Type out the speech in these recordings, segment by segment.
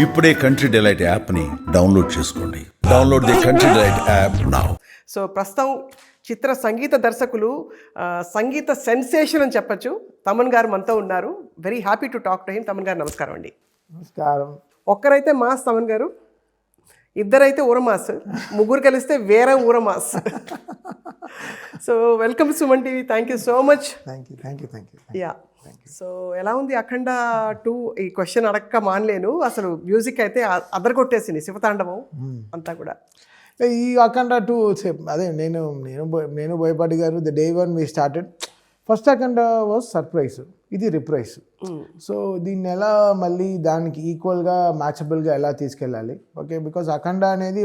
ఇప్పుడే country delight యాప్ని download చేసుకోండి. Download the country delight app now. So ప్రస్తుతం చిత్ర సంగీత దర్శకులు సంగీత సెన్సేషన్ అని చెప్పచ్చు తమన్ గారు మనతో ఉన్నారు. Very happy to talk to him. Thaman గారు నమస్కారం అండి. నమస్కారం. ఒక్కరైతే మాస్ తమన్ గారు, ఇద్దరైతే ఊరమాస్, ముగ్గురు కలిస్తే వేరే ఊరమాస్. So welcome Suman TV. Thank you so much. Thank you. Yeah, so ఎలా ఉంది అఖండ 2? ఈ క్వశ్చన్ అడక్క మానలేను. అసలు మ్యూజిక్ అయితే అదరగొట్టేసింది, శివతాండవం అంతా కూడా. ఈ అఖండ 2 అదే నేను బోయపాటి గారు the day one we started. First Akhanda was surprise, ఇది రిప్రైజ్. సో దీన్ని ఎలా మళ్ళీ దానికి ఈక్వల్గా మ్యాచబుల్గా ఎలా తీసుకెళ్ళాలి, ఓకే, బికాజ్ అఖండ అనేది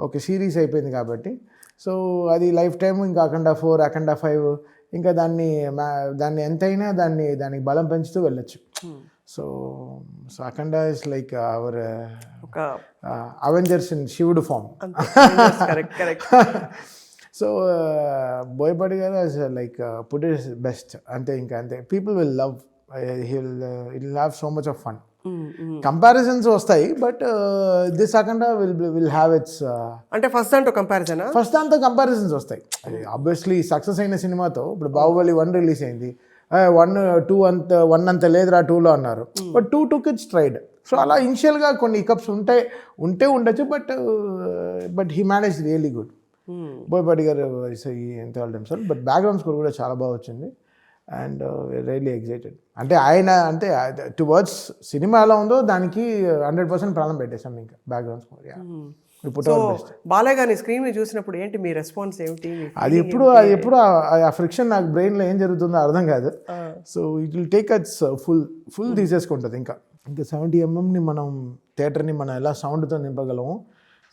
ఒక సిరీస్ అయిపోయింది కాబట్టి. సో అది లైఫ్ టైం ఇంకా అఖండ 4, అఖండ 5 ఇంకా దాన్ని ఎంతైనా దానికి బలం పెంచుతూ వెళ్ళొచ్చు. So Akhanda is like our Avengers in Shivudu form. So Boyapati garu like put it best, అంతే. People will love, will have so much of fun. Comparisons వస్తాయి, but this Akhanda will have its. అంటే ఫస్ట్ దాంతో కంపారిజన్స్ వస్తాయి. ఆబ్వియస్లీ సక్సెస్ అయిన సినిమాతో ఇప్పుడు Baahubali 1 release అయింది, 1 అంత లేదురా 2లో అన్నారు, but 2 took its stride. So అలా ఇనిషియల్గా కొన్ని హికప్స్ ఉండొచ్చు, but he manage really good. Boyapati గారు ఎంత సార్, బట్ బ్యాక్గ్రౌండ్ స్కోర్ కూడా చాలా బాగా వచ్చింది. And really excited. అంటే ఆయన టువర్డ్స్ సినిమా ఎలా ఉందో దానికి 100% ప్రాణం పెట్టేశాం. ఇంకా బ్యాక్గ్రౌండ్ స్కోర్ బాలయ్య గారిని స్క్రీన్ మీద చూసినప్పుడు ఏంటి మీ రెస్పాన్స్ ఏమిటి? అది ఎప్పుడు ఆ ఫ్రిక్షన్ నాకు బ్రెయిన్లో ఏం జరుగుతుందో అర్థం కాదు. So it will take its full తీసేసుకుంటుంది. ఇంకా 70mm మనం థియేటర్ని మనం ఎలా సౌండ్తో నింపగలము.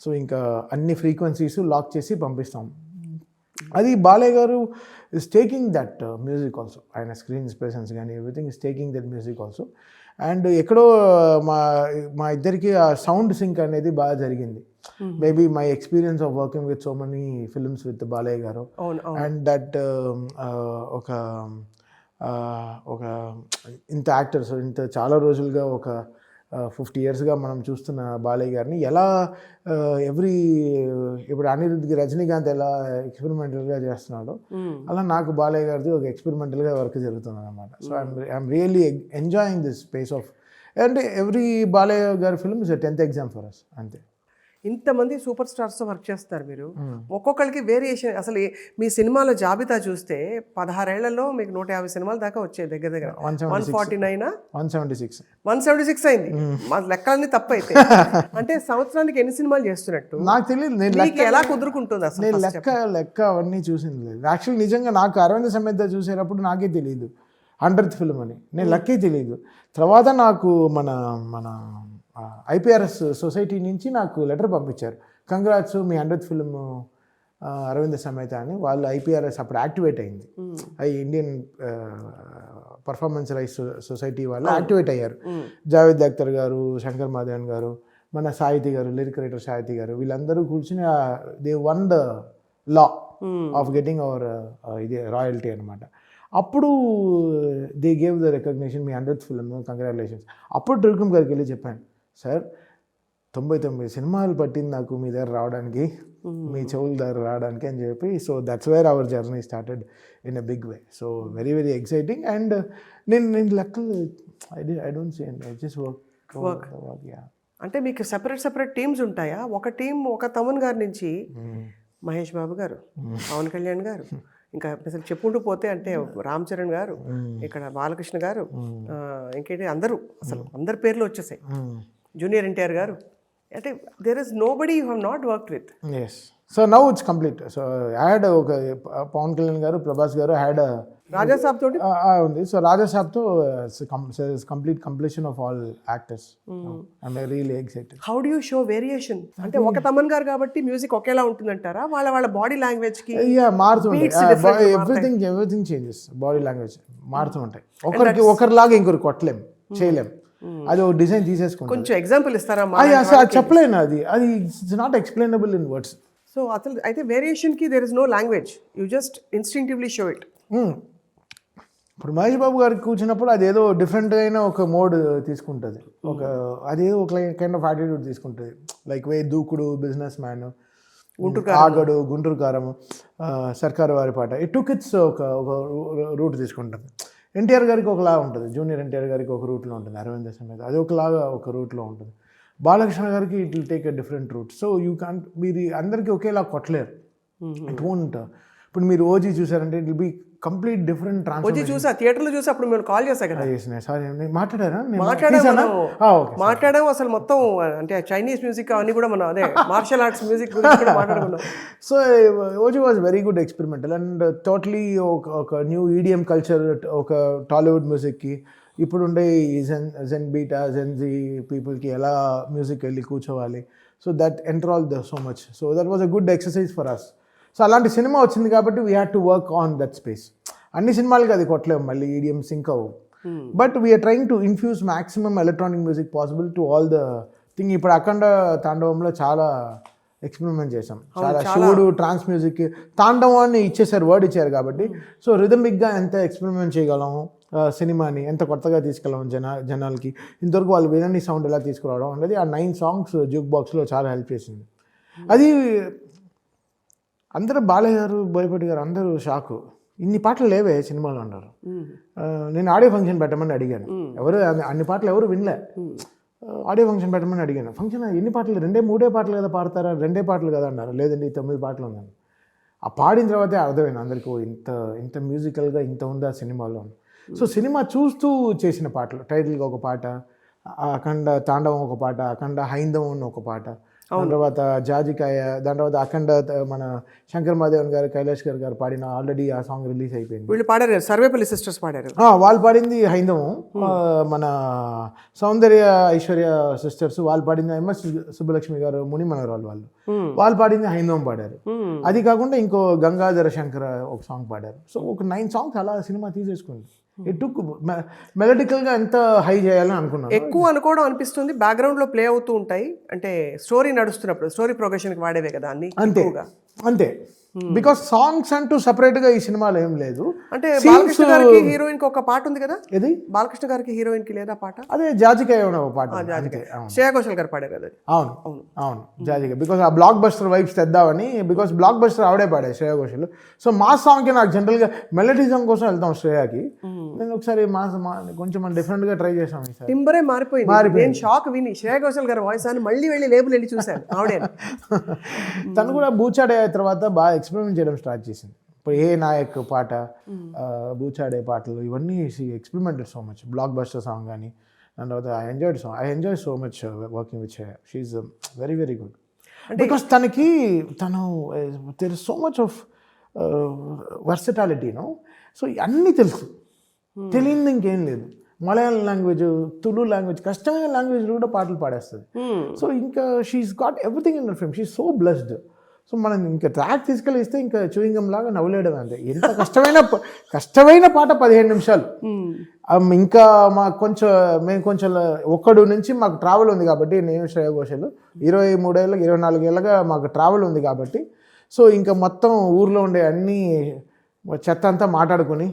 సో ఇంకా అన్ని ఫ్రీక్వెన్సీస్ లాక్ చేసి పంపిస్తాం. అది బాలయ్య గారు is taking that music also. ఆయన స్క్రీన్ ప్రెసెన్స్ కానీ everything is taking that music also. And ఎక్కడో మా ఇద్దరికి ఆ సౌండ్ సింక్ అనేది బాగా జరిగింది. Maybe my experience of working with so many films with Balayya గారు, అండ్ దట్ ఒక ఇంత యాక్టర్స్ ఇంత చాలా రోజులుగా ఒక 50 yearsగా మనం చూస్తున్న బాలయ్య గారిని ఎలా ఇప్పుడు అనిరుద్ధ్కి రజనీకాంత్ ఎలా ఎక్స్పెరిమెంటల్గా చేస్తున్నాడో అలా నాకు బాలయ్య గారిది ఒక ఎక్స్పెరిమెంటల్గా వర్క్ జరుగుతుంది అనమాట. So I'm really enjoying this space of, అంటే ఎవ్రీ బాలయ్య గారి film is 10th exam for us, అంతే. ఇంతమంది సూపర్ స్టార్స్తో వర్క్ చేస్తారు మీరు, ఒక్కొక్కరికి వేరియేషన్. అసలు మీ సినిమాల జాబితా చూస్తే 16 ఏళ్లలో మీకు 150 సినిమాల దాకా వచ్చాయి, దగ్గర 149 176 అయింది. మా లెక్కలన్నీ తప్పు అయితే. అంటే సంవత్సరానికి ఎన్ని సినిమాలు చేస్తున్నట్టు నాకు తెలియదు. మీకు ఎలా కుదురుకుంటుంది అసలు? నేను లెక్క అవన్నీ చూసింది లేదు యాక్చువల్లీ. నిజంగా నాకు అరవింద సమేత చూసేటప్పుడు నాకే తెలియదు 100th ఫిల్మ్ అని, నేను లెక్కే తెలియదు. తర్వాత నాకు మన ఐపీఆర్ఎస్ సొసైటీ నుంచి నాకు లెటర్ పంపించారు, కంగ్రాట్స్ మీ 100th ఫిల్మ్ అరవింద సమేత అని. వాళ్ళు ఐపీఆర్ఎస్ అప్పుడు యాక్టివేట్ అయింది, ఇండియన్ పర్ఫార్మెన్స్ రైట్స్ సొసైటీ వాళ్ళు యాక్టివేట్ అయ్యారు. జావేద్ అఖ్తర్ గారు, శంకర్ మాధవన్ గారు, మన సాహితీ గారు, లిరిక్ రైటర్ సాహితీ గారు, వీళ్ళందరూ కూర్చుని they won the law of getting our ఇది రాయల్టీ అనమాట. అప్పుడు దే గేవ్ ద రికగ్నిషన్, మీ 100th ఫిల్మ్ కంగ్రాచులేషన్స్. అప్పుడు త్రివిక్రమ్ గారికి వెళ్ళి చెప్పాను, సార్ 99 సినిమాలు పట్టింది నాకు మీ దగ్గర రావడానికి, మీ చెవుల దగ్గర రావడానికి అని చెప్పి. So that's where our journey started in a big way. So very very exciting. And నేను లెక్కలు I don't see, I just work. అంటే మీకు సెపరేట్ టీమ్స్ ఉంటాయా? ఒక టీం ఒక తమన్ గారి నుంచి మహేష్ బాబు గారు, పవన్ కళ్యాణ్ గారు, ఇంకా అసలు చెప్పుకుంటూ పోతే అంటే రామ్ చరణ్ గారు, ఇక్కడ బాలకృష్ణ గారు, ఇంకేంటి అందరూ, అసలు అందరి పేర్లు వచ్చేసాయి, జూనియర్ ఎన్టీఆర్ గారు. అంటే there is nobody you have not worked with. Yes, so now it's complete. So had ఒక పవన్ కళ్యాణ్ గారు, ప్రభాస్ గారు, హ్యాడ్ రాజాసాబ్ తోటి ఉంది. సో రాజాసాబ్తో complete completion of all actors. I'm really excited. How do you show variation? అంటే ఒక తమన్ గారు కాబట్టి మ్యూజిక్ ఒకేలా ఉంటుందంటారా? వాళ్ళ బాడీ లాంగ్వేజ్ కి మారుతుంటాయి, ఎవ్రీథింగ్ చేంజెస్. బాడీ లాంగ్వేజ్ మారుతూ ఉంటాయి. ఒకరిలాగా ఇంకొకరు కొట్టలేం, చేయలేం. అది ఒక డిజైన్ తీసేసుకుంటాం. కొంచెం ఎగ్జాంపుల్ ఇస్తారా? చెప్పలేను, అది it's not explainable in words. So అసలు అయితే వేరియేషన్ కి there is no language, you just instinctively show it. ఇప్పుడు మహేష్ బాబు గారికి కూర్చున్నప్పుడు అదేదో డిఫరెంట్ అయిన ఒక మోడ్ తీసుకుంటుంది, ఒక అదేదో ఒక కైండ్ ఆఫ్ యాటిట్యూడ్ తీసుకుంటుంది. లైక్ దూకుడు, బిజినెస్ మ్యాన్, ఆగడు, గుంటూరు కారం, సర్కారు వారి పాట, ఈ టూ కిడ్స్ ఒక రూట్ తీసుకుంటుంది. ఎన్టీఆర్ గారికి ఒకలా ఉంటుంది, జూనియర్ ఎన్టీఆర్ గారికి ఒక రూట్లో ఉంటుంది, అరవింద సమేత అది ఒకలాగా ఒక రూట్లో ఉంటుంది. బాలకృష్ణ గారికి it will take a different route. So you can't, మీరు అందరికీ ఒకేలా కొట్టలేరు. It won't. ఇప్పుడు మీరు ఓజీ చూసారంటే it will be complete different transformation. చూసా, థియేటర్లో చూసి అప్పుడు మేము కాల్ చేశాం కదా. సారీ, మాట్లాడారా? మాట్లాడాం అసలు మొత్తం, అంటే చైనీస్ మ్యూజిక్ అవన్నీ కూడా మనం అదే మార్షల్ ఆర్ట్స్ మ్యూజిక్ గురించి కూడా మాట్లాడుకున్నాం. So OG was very good experimental and totally ఒక న్యూ ఈడిఎం కల్చర్, ఒక టాలీవుడ్ మ్యూజిక్కి ఇప్పుడుండే జెన్ బీటా, జెన్జీ పీపుల్కి ఎలా మ్యూజిక్ వెళ్ళి కూర్చోవాలి. So that enthral so much. So that was a good exercise for us. So అలాంటి సినిమా వచ్చింది కాబట్టి we had to work on that space. అన్ని సినిమాలకి అది కొట్టలేము, మళ్ళీ ఈడిఎం సింక్ అవ్వు. But we're trying to infuse maximum electronic music possible to all the thing. ఇప్పుడు అఖండ తాండవంలో చాలా ఎక్స్పెరిమెంట్ చేసాం, చాలా శివుడు ట్రాన్స్ మ్యూజిక్ తాండవం అని ఇచ్చేసారు, వర్డ్ ఇచ్చారు కాబట్టి. సో రిథమిక్గా ఎంత ఎక్స్పెరిమెంట్ చేయగలము, సినిమాని ఎంత కొత్తగా తీసుకెళ్ళాము జనాలకి, ఇంతవరకు వాళ్ళు వినని సౌండ్ ఎలా తీసుకురావడం అనేది ఆ 9 songs జ్యూక్ బాక్స్లో చాలా హెల్ప్ చేసింది. అది అందరూ బాలయ్య గారు, బోయపాటి గారు అందరూ షాకు, ఇన్ని పాటలు లేవే సినిమాలో అన్నారు. నేను ఆడియో ఫంక్షన్ పెట్టమని అడిగాను, ఎవరు అన్ని పాటలు ఎవరు వినలే. ఆడియో ఫంక్షన్ పెట్టమని అడిగాను. ఫంక్షన్ ఎన్ని పాటలు, 2-3 పాటలు కదా పాడతారా, 2 పాటలు కదా అన్నారు. లేదండి 9 పాటలు ఉన్నాను. ఆ పాడిన తర్వాతే అర్థమైంది అందరికీ, ఇంత మ్యూజికల్గా ఇంత ఉంది ఆ సినిమాలో. సో సినిమా చూస్తూ చేసిన పాటలు, టైటిల్గా ఒక పాట, అఖండ తాండవం ఒక పాట, అఖండ హైందవం ఒక పాట, దాని తర్వాత జాజికాయ, దాని తర్వాత అఖండ మన శంకర్ మహాదేవన్ గారు, కైలాష్ గారు పాడిన ఆల్రెడీ ఆ సాంగ్ రిలీజ్ అయిపోయింది. వీళ్ళు పాడారు, సర్వేపల్లి సిస్టర్స్ పాడారు. వాళ్ళు పాడింది హైందవం. మన సౌందర్య ఐశ్వర్య సిస్టర్స్ వాళ్ళు పాడింది, ఎంఎస్ సుబ్బలక్ష్మి గారు, ముని మనోరాలు వాళ్ళు పాడింది హైందవం పాడారు. అది కాకుండా ఇంకో గంగాధర శంకర ఒక సాంగ్ పాడారు. సో ఒక 9 songs అలా సినిమా తీసేసుకుంది. ఎటు మెలడికల్గా ఎంత హై చేయాలని అనుకున్నాను. ఎక్కువ అనుకోవడం అనిపిస్తుంది, బ్యాక్గ్రౌండ్లో ప్లే అవుతూ ఉంటాయి, అంటే స్టోరీ నడుస్తున్నప్పుడు స్టోరీ ప్రోగ్రెషన్కి వాడేవే కదా అన్ని. అంతే బికాస్ సాంగ్స్ అంటూ సపరేట్గా ఈ సినిమాలో ఏం లేదు. అంటే బాలకృష్ణ గారికి హీరోయిన్ కి ఒక పాట ఉంది కదా, ఇది బాలకృష్ణ గారికి హీరోయిన్ కి లేదా పాట, అదే జాజికాయ ఒక పాట, శ్రేయా ఘోషల్ గారు పాడారు కదా. అవును జాజికాయ. బికాస్ ఆ బ్లాక్ బస్టర్ వైబ్స్ తెద్దామని, బికాస్ బ్లాక్ బస్టర్ ఆవిడే పాడే శ్రేయా ఘోషల్. సో మా సాంగ్కి నాకు జనరల్గా మెలడిజం కోసం వెళ్తాం శ్రేయాకి. నేను ఒకసారి కొంచెం డిఫరెంట్గా ట్రై చేసాం. టింబరే మారిపోయింది. నేను షాక్ విని శ్రేయా ఘోషల్ గారి వాయిస్ అని మళ్ళీ లేబుల్ వెళ్ళి చూశాను ఆవిడే. తను కూడా బూచాడే తర్వాత బాగా ఎక్స్పెరిమెంట్ చేయడం స్టార్ట్ చేసింది. ఇప్పుడు ఏ నాయక్ పాట, బూచాడే పాటలు, ఇవన్నీ experimented so much. Blockbuster song కానీ, దాని తర్వాత I enjoy so much working with Shreya. She is very very good. Because తను there is so much of versatility, no. So అన్నీ తెలుసు, తెలియదు ఇంకేం లేదు. మలయాళం లాంగ్వేజ్, తులు లాంగ్వేజ్, కష్టమైన లాంగ్వేజ్ కూడా పాటలు పాడేస్తుంది. సో ఇంకా she's got everything in her film. She is so blessed. So మనం ఇంకా ట్రాక్ తీసుకెళ్ళి ఇస్తే ఇంకా చూయింగం లాగా నవ్వులేయడం అంతే. ఎంత కష్టమైన పాట 15 నిమిషాలు. ఇంకా మేము కొంచెం ఒక్కడు నుంచి మాకు ట్రావెల్ ఉంది కాబట్టి, నేను శ్రేయా ఘోషల్ 23-24 ఏళ్ళగా మాకు ట్రావెల్ ఉంది కాబట్టి, సో ఇంకా మొత్తం ఊర్లో ఉండే అన్ని చెత్త అంతా మాట్లాడుకుని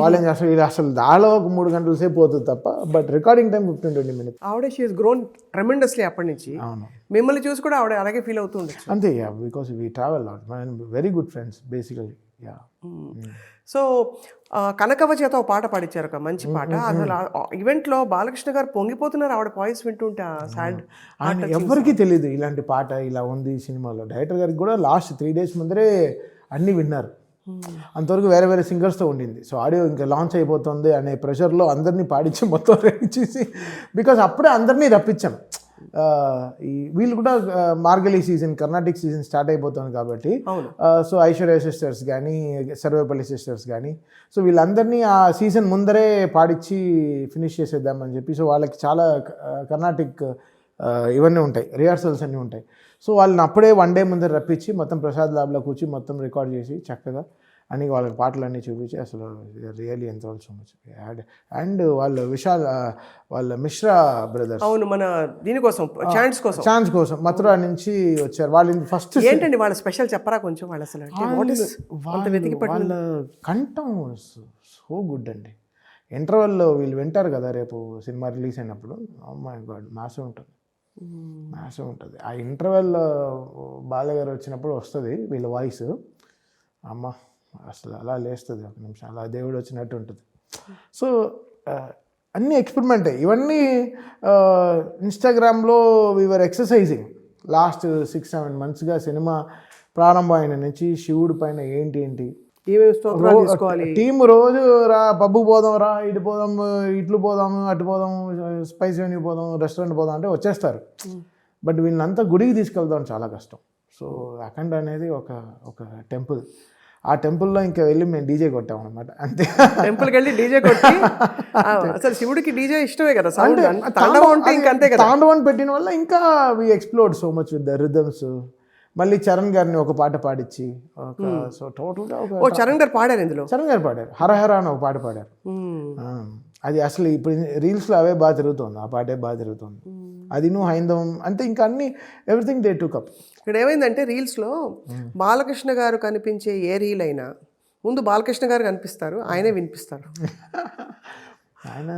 వాళ్ళేం చేస్తారు, ఇది అసలు దాలో ఒక 3 గంటల సేపు పోతుంది తప్ప, బట్ రికార్డింగ్ టైం 15-20 minutes. ఆవిడ షీ హస్ గ్రోన్ ట్రెమెండస్లీ అప్పటి నుంచి. అవును, మిమ్మల్ని చూసి కూడా ఆవిడ అలాగే ఫీల్ అవుతుంది అంతే. Because we travel lot, very good friends basically. So కనకవ చేత ఒక పాట పాడించారు, ఒక మంచి పాట. అసలు ఈవెంట్లో బాలకృష్ణ గారు పొంగిపోతున్నారు ఆవిడ వాయిస్ వింటుంటే. ఆయన ఎవరికి తెలియదు ఇలాంటి పాట ఇలా ఉంది సినిమాలో. డైరెక్టర్ గారికి కూడా లాస్ట్ 3 days ముందరే అన్నీ విన్నారు. అంతవరకు వేరే వేరే సింగర్స్తో ఉండింది. సో ఆడియో ఇంకా లాంచ్ అయిపోతుంది అనే ప్రెషర్లో అందరినీ పాడించి మొత్తం రెడీ చేసి, బికాజ్ అప్పుడే అందరినీ రప్పించాం. వీళ్ళు కూడా Margali season, Carnatic season start అయిపోతుంది కాబట్టి, సో ఐశ్వర్య సిస్టర్స్ కానీ, సర్వేపల్లి సిస్టర్స్ కానీ, సో వీళ్ళందరినీ ఆ సీజన్ ముందరే పాడించి ఫినిష్ చేసేద్దామని చెప్పి, సో వాళ్ళకి చాలా కర్ణాటిక్ ఇవన్నీ ఉంటాయి, రిహార్సల్స్ అన్నీ ఉంటాయి. సో వాళ్ళని అప్పుడే 1 day ముందర రప్పించి మొత్తం ప్రసాద్ ల్యాబ్లో కూర్చి మొత్తం రికార్డ్ చేసి చక్కగా అని వాళ్ళకి పాటలన్నీ చూపించి, అసలు రియల్లీ ఎంత సో మచ్. అండ్ వాళ్ళ మిశ్రా బ్రదర్స్, అవును, మన దీనికోసం ఛాన్స్ కోసం మథురా నుంచి వచ్చారు. వాళ్ళు ఫస్ట్ ఏంటండి వాళ్ళ స్పెషల్ చెప్పరా కొంచెం? వాళ్ళ అసలు వాళ్ళ కంఠం సో గుడ్ అండి. ఇంటర్వెల్లో వీళ్ళు వింటారు కదా రేపు సినిమా రిలీజ్ అయినప్పుడు, మై గాడ్ మ్యాసివ్ ఉంటుంది, మ్యాసివ్ ఉంటుంది. ఆ ఇంటర్వెల్లో బాలయ్య గారు వచ్చినప్పుడు వస్తుంది వీళ్ళ వాయిస్, అమ్మ అసలు అలా లేస్తుంది ఒక నిమిషం, అలా దేవుడు వచ్చినట్టు ఉంటుంది. సో అన్నీ ఎక్స్పెరిమెంటే ఇవన్నీ. ఇన్స్టాగ్రామ్లో వీఆర్ ఎక్సర్సైజింగ్ లాస్ట్ 6-7 monthsగా సినిమా ప్రారంభం అయిన నుంచి శివుడి పైన ఏంటి ఏమేమి స్తోత్రాలు తీసుకోవాలి, టీం రోజు రా పబ్బుకి పోదాం, రా ఇటు పోదాం, ఇట్లు పోదాము, అటు పోదాం, స్పైస్ వెన్యూ పోదాం, రెస్టారెంట్ పోదాం అంటే వచ్చేస్తారు. బట్ వీళ్ళంతా గుడికి తీసుకెళ్దాం చాలా కష్టం. సో అఖండ అనేది ఒక టెంపుల్. ఆ టెంపుల్లో ఇంకా వెళ్ళి మేము డీజే కొట్టాం అనమాట, అంతే. టెంపుల్కి వెళ్ళి డీజే కొట్టి, అసలు శివుడికి డీజే ఇష్టమే కదా, సౌండ్ తాండవం అంటే ఇంకా అంతే కదా. తాండవం పెట్టిన వల్ల ఇంకా we explored so much with the rhythms. మళ్ళీ చరణ్ గారిని ఒక పాట పాడించి సో టోటల్గా చరణ్ గారు పాడారు ఇందులో, చరణ్ గారు పాడారు, హరహర అని ఒక పాట పాడారు. అది అసలు ఇప్పుడు రీల్స్లో అవే బాగా తిరుగుతుంది, ఆ పాటే బాగా తిరుగుతుంది. అది నువ్వు హైందవం అంటే ఇంకా అన్ని ఎవ్రీథింగ్ దే టుక్ అప్. ఇక్కడ ఏమైందంటే రీల్స్లో బాలకృష్ణ గారు కనిపించే ఏ రీల్ అయినా ముందు బాలకృష్ణ గారు కనిపిస్తారు, ఆయనే వినిపిస్తారు. ఆయన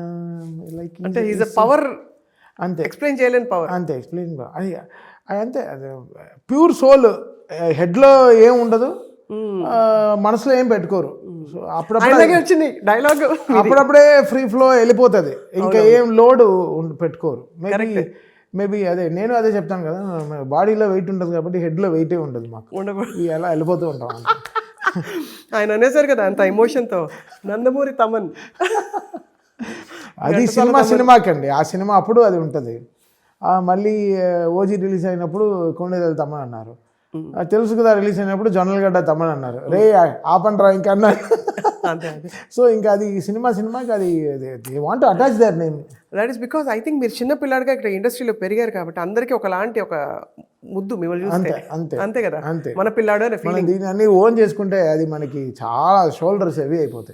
లైక్ అంటే ఈజ్ అ పవర్, అంతే, ఎక్స్ప్లెయిన్ చేయలేని పవర్, అంతే ఎక్స్ప్లెయిన్. అది అంతే, అది ప్యూర్ సోల్. హెడ్లో ఏం ఉండదు, మనసులో ఏం పెట్టుకోరు. సో అప్పుడప్పుడే వచ్చింది డైలాగ్, అప్పుడప్పుడే ఫ్రీ ఫ్లో వెళ్ళిపోతుంది, ఇంకా ఏం లోడ్ పెట్టుకోరు. మేబీ అదే నేను అదే చెప్తాను కదా, బాడీలో వెయిట్ ఉంటుంది కాబట్టి హెడ్లో వెయిటే ఉండదు మాకు, ఎలా వెళ్ళిపోతూ ఉంటాం. ఆయన అనేసారు కదా అంత ఎమోషన్తో, నందమూరి తమన్. అది సినిమాకండి, ఆ సినిమా అప్పుడు అది ఉంటుంది. మళ్ళీ ఓజీ రిలీజ్ అయినప్పుడు కొండేదల తమన్ అన్నారు, తెలుసు కదా రిలీజ్ అయినప్పుడు జొన్నలగడ్డ తమన్ అన్నారు, రే ఆపండ్రా ఇంకా అన్నారు. సో ఇంకా అది సినిమాకి అది they want to attach there name. That is because I think మీరు చిన్న పిల్లాడిగా ఇక్కడ ఇండస్ట్రీలో పెరిగారు కాబట్టి అందరికీ ఒకలాంటి ఒక ముద్దు మిమ్మల్ని చూస్తే, అంతే కదా, మన పిల్లాడు అనే మనం దీన్ని అన్ని ఓన్ చేసుకుంటే అది మనకి చాలా షోల్డర్స్ హెవీ అయిపోతాయి.